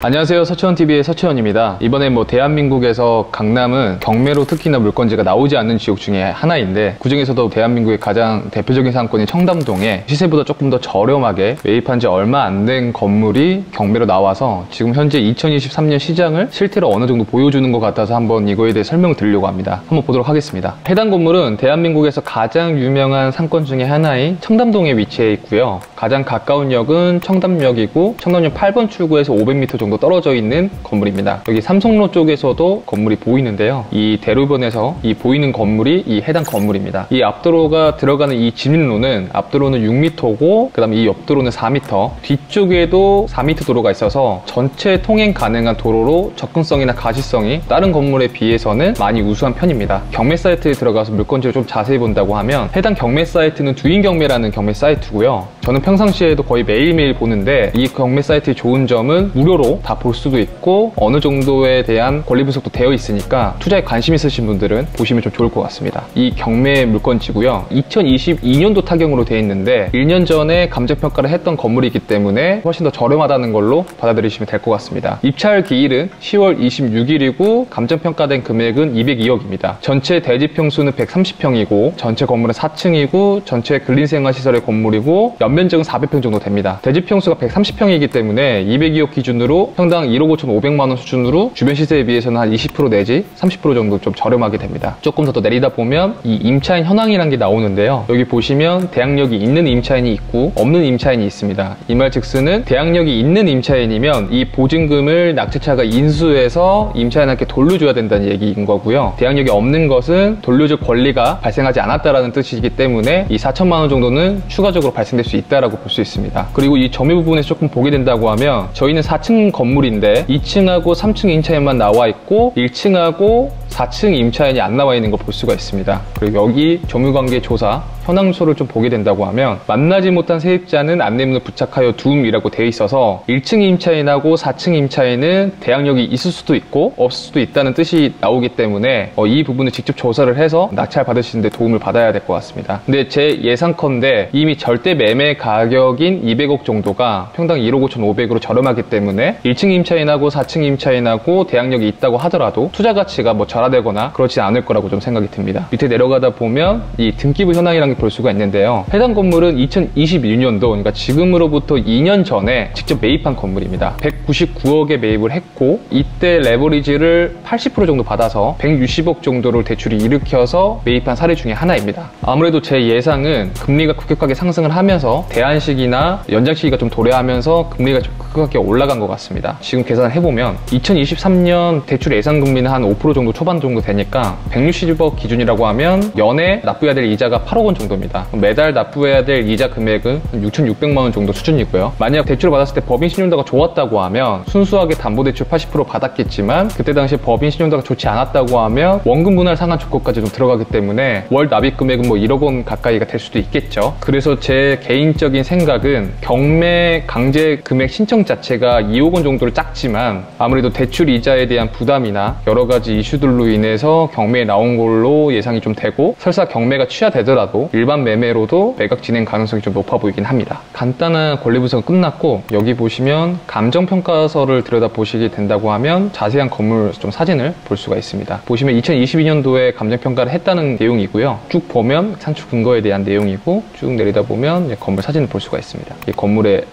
안녕하세요, 서채원TV의 서채원입니다. 이번에 대한민국에서 강남은 경매로 특히나 물건지가 나오지 않는 지역 중에 하나인데, 그중에서도 대한민국의 가장 대표적인 상권인 청담동에 시세보다 조금 더 저렴하게 매입한 지 얼마 안 된 건물이 경매로 나와서 지금 현재 2023년 시장을 실태로 어느 정도 보여주는 것 같아서 한번 이거에 대해 설명을 드리려고 합니다. 한번 보도록 하겠습니다. 해당 건물은 대한민국에서 가장 유명한 상권 중에 하나인 청담동에 위치해 있고요. 가장 가까운 역은 청담역이고 청담역 8번 출구에서 500m 정도 떨어져 있는 건물입니다. 여기 삼성로 쪽에서도 건물이 보이는데요. 이 대로변에서 이 보이는 건물이 이 해당 건물입니다. 이 앞도로가 들어가는 이 진입로는 앞도로는 6m고 그 다음에 이 옆도로는 4m, 뒤쪽에도 4m 도로가 있어서 전체 통행 가능한 도로로 접근성이나 가시성이 다른 건물에 비해서는 많이 우수한 편입니다. 경매 사이트에 들어가서 물건지를 좀 자세히 본다고 하면 해당 경매 사이트는 두인경매라는 경매 사이트고요. 저는 평상시에도 거의 매일매일 보는데 이 경매 사이트의 좋은 점은 무료로 다 볼 수도 있고 어느 정도에 대한 권리 분석도 되어 있으니까 투자에 관심 있으신 분들은 보시면 좀 좋을 것 같습니다. 이 경매 물건지고요. 2022년도 타경으로 되어 있는데 1년 전에 감정평가를 했던 건물이기 때문에 훨씬 더 저렴하다는 걸로 받아들이시면 될 것 같습니다. 입찰 기일은 10월 26일이고 감정평가된 금액은 202억입니다. 전체 대지 평수는 130평이고 전체 건물은 4층이고 전체 근린생활시설의 건물이고 연면적은 400평 정도 됩니다. 대지 평수가 130평이기 때문에 202억 기준으로 평당 1억 5,500만원 수준으로 주변 시세에 비해서는 한 20% 내지 30% 정도 좀 저렴하게 됩니다. 조금 더 내리다 보면 이 임차인 현황이라는 게 나오는데요. 여기 보시면 대항력이 있는 임차인이 있고 없는 임차인이 있습니다. 이 말 즉슨은 대항력이 있는 임차인이면 이 보증금을 낙찰차가 인수해서 임차인한테 돌려줘야 된다는 얘기인 거고요. 대항력이 없는 것은 돌려줄 권리가 발생하지 않았다라는 뜻이기 때문에 이 4천만원 정도는 추가적으로 발생될 수 있다라고 볼 수 있습니다. 그리고 이 점유 부분에서 조금 보게 된다고 하면 저희는 4층 건물인데 2층하고 3층 임차인만 나와 있고 1층하고 4층 임차인이 안 나와 있는 걸 볼 수가 있습니다. 그리고 여기 점유관계 조사 현황소를 좀 보게 된다고 하면 만나지 못한 세입자는 안내문을 부착하여 둠이라고 되어 있어서 1층 임차인하고 4층 임차인은 대항력이 있을 수도 있고 없을 수도 있다는 뜻이 나오기 때문에 이 부분을 직접 조사를 해서 낙찰 받으시는 데 도움을 받아야 될 것 같습니다. 근데 제 예상컨대 이미 절대 매매 가격인 200억 정도가 평당 1억 5,500으로 저렴하기 때문에 1층 임차인하고 4층 임차인하고 대항력이 있다고 하더라도 투자 가치가 절하되거나 그렇지 않을 거라고 좀 생각이 듭니다. 밑에 내려가다 보면 이 등기부 현황이라는 게 볼 수가 있는데요. 해당 건물은 2021년도, 그러니까 지금으로부터 2년 전에 직접 매입한 건물입니다. 199억에 매입을 했고 이때 레버리지를 80% 정도 받아서 160억 정도를 대출이 일으켜서 매입한 사례 중에 하나입니다. 아무래도 제 예상은 금리가 급격하게 상승을 하면서 대안식이나 연장 시기가 좀 도래하면서 금리가 좀 급격하게 올라간 것 같습니다. 지금 계산을 해보면 2023년 대출 예상 금리는 한 5% 정도 초반 정도 되니까 160억 기준이라고 하면 연에 납부해야 될 이자가 8억 원 정도입니다. 매달 납부해야 될 이자 금액은 6,600만 원 정도 수준이고요. 만약 대출을 받았을 때 법인 신용도가 좋았다고 하면 순수하게 담보대출 80% 받았겠지만 그때 당시에 법인 신용도가 좋지 않았다고 하면 원금 분할 상환 조건까지 좀 들어가기 때문에 월 납입 금액은 1억 원 가까이가 될 수도 있겠죠. 그래서 제 개인적인 생각은 경매 강제 금액 신청 자체가 2억 원 정도를 작지만 아무래도 대출 이자에 대한 부담이나 여러 가지 이슈들로 인해서 경매에 나온 걸로 예상이 좀 되고 설사 경매가 취하되더라도 일반 매매로도 매각 진행 가능성이 좀 높아 보이긴 합니다. 간단한 권리 분석은 끝났고 여기 보시면 감정평가서를 들여다보시게 된다고 하면 자세한 건물 좀 사진을 볼 수가 있습니다. 보시면 2022년도에 감정평가를 했다는 내용이고요. 쭉 보면 산출 근거에 대한 내용이고 쭉 내리다 보면 건물 사진을 볼 수가 있습니다. 이 건물의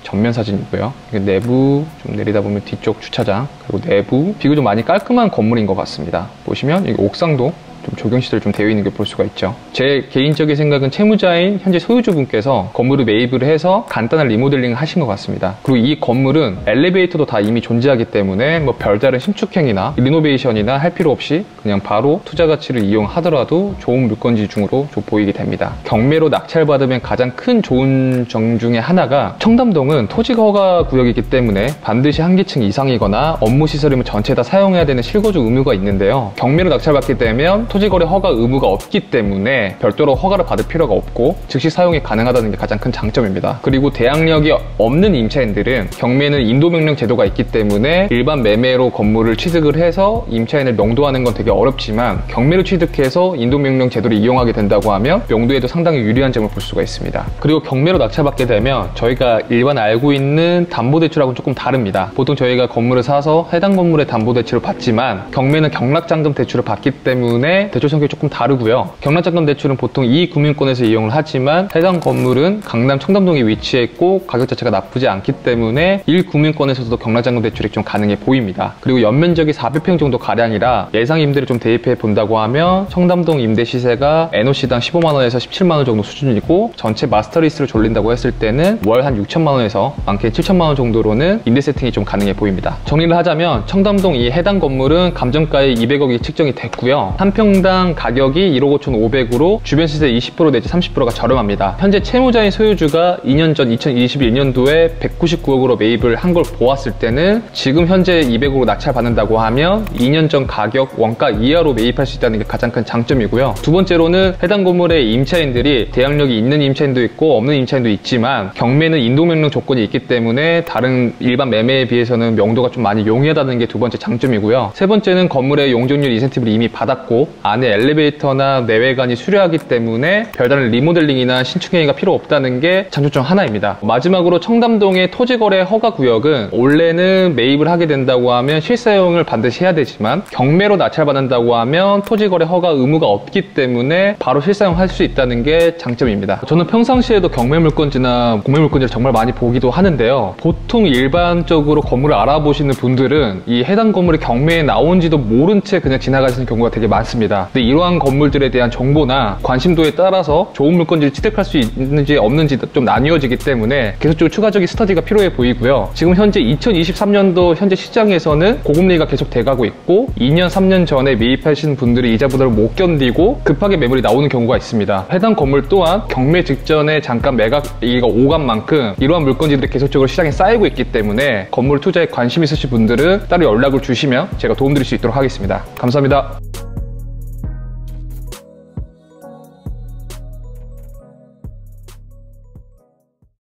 전면 사진이고요. 내부 좀 내리다 보면 뒤쪽 주차장 그리고 내부 비교적 많이 깔끔한 건물인 것 같습니다. 보시면 여기 옥상도 좀 조경시설 좀 되어 있는 게 볼 수가 있죠. 제 개인적인 생각은 채무자인 현재 소유주분께서 건물을 매입을 해서 간단한 리모델링을 하신 것 같습니다. 그리고 이 건물은 엘리베이터도 다 이미 존재하기 때문에 별다른 신축행이나 리노베이션이나 할 필요 없이 그냥 바로 투자 가치를 이용하더라도 좋은 물건지 중으로 좀 보이게 됩니다. 경매로 낙찰받으면 가장 큰 좋은 점 중에 하나가 청담동은 토지가 허가 구역이기 때문에 반드시 한 기층 이상이거나 업무 시설이면 전체 다 사용해야 되는 실거주 의무가 있는데요. 경매로 낙찰받게 되면 토지거래 허가 의무가 없기 때문에 별도로 허가를 받을 필요가 없고 즉시 사용이 가능하다는 게 가장 큰 장점입니다. 그리고 대항력이 없는 임차인들은 경매는 인도명령 제도가 있기 때문에 일반 매매로 건물을 취득을 해서 임차인을 명도하는 건 되게 어렵지만 경매로 취득해서 인도명령 제도를 이용하게 된다고 하면 명도에도 상당히 유리한 점을 볼 수가 있습니다. 그리고 경매로 낙찰받게 되면 저희가 일반 알고 있는 담보대출하고는 조금 다릅니다. 보통 저희가 건물을 사서 해당 건물의 담보대출을 받지만 경매는 경락장금 대출을 받기 때문에 대출 성격이 조금 다르고요. 경락장금 대출은 보통 이익금융권에서 이용을 하지만 해당 건물은 강남 청담동에 위치해 있고 가격 자체가 나쁘지 않기 때문에 1금융권에서도 경락장금 대출이 좀 가능해 보입니다. 그리고 연면적이 400평 정도 가량이라 예상 임대를 좀 대입해 본다고 하면 청담동 임대 시세가 NOC당 15만원에서 17만원 정도 수준이고 전체 마스터리스를 졸린다고 했을 때는 월 한 6천만원에서 많게 7천만원 정도로는 임대 세팅이 좀 가능해 보입니다. 정리를 하자면 청담동 이 해당 건물은 감정가에 200억이 책정이 됐고요. 한 평당 가격이 1억 5,500으로 주변 시세 20% 내지 30%가 저렴합니다. 현재 채무자인 소유주가 2년 전 2021년도에 199억으로 매입을 한 걸 보았을 때는 지금 현재 200억으로 낙찰받는다고 하면 2년 전 가격 원가 이하로 매입할 수 있다는 게 가장 큰 장점이고요. 두 번째로는 해당 건물의 임차인들이 대항력이 있는 임차인도 있고 없는 임차인도 있지만 경매는 인도명령 조건이 있기 때문에 다른 일반 매매에 비해서는 명도가 좀 많이 용이하다는 게 두 번째 장점이고요. 세 번째는 건물의 용적률 인센티브를 이미 받았고 안에 엘리베이터나 내외관이 수려하기 때문에 별다른 리모델링이나 신축행위가 필요 없다는 게 장점중 하나입니다. 마지막으로 청담동의 토지거래 허가구역은 원래는 매입을 하게 된다고 하면 실사용을 반드시 해야 되지만 경매로 낙찰받는다고 하면 토지거래 허가 의무가 없기 때문에 바로 실사용할 수 있다는 게 장점입니다. 저는 평상시에도 경매물건지나 공매물건지를 정말 많이 보기도 하는데요. 보통 일반적으로 건물을 알아보시는 분들은 이 해당 건물이 경매에 나온지도 모른 채 그냥 지나가시는 경우가 되게 많습니다. 근데 이러한 건물들에 대한 정보나 관심도에 따라서 좋은 물건지를 취득할 수 있는지 없는지 좀 나뉘어지기 때문에 계속적으로 추가적인 스터디가 필요해 보이고요. 지금 현재 2023년도 현재 시장에서는 고금리가 계속 돼가고 있고 2년, 3년 전에 매입하신 분들이 이자 부담을 못 견디고 급하게 매물이 나오는 경우가 있습니다. 해당 건물 또한 경매 직전에 잠깐 매각이가 오간 만큼 이러한 물건지들이 계속적으로 시장에 쌓이고 있기 때문에 건물 투자에 관심 있으신 분들은 따로 연락을 주시면 제가 도움드릴 수 있도록 하겠습니다. 감사합니다.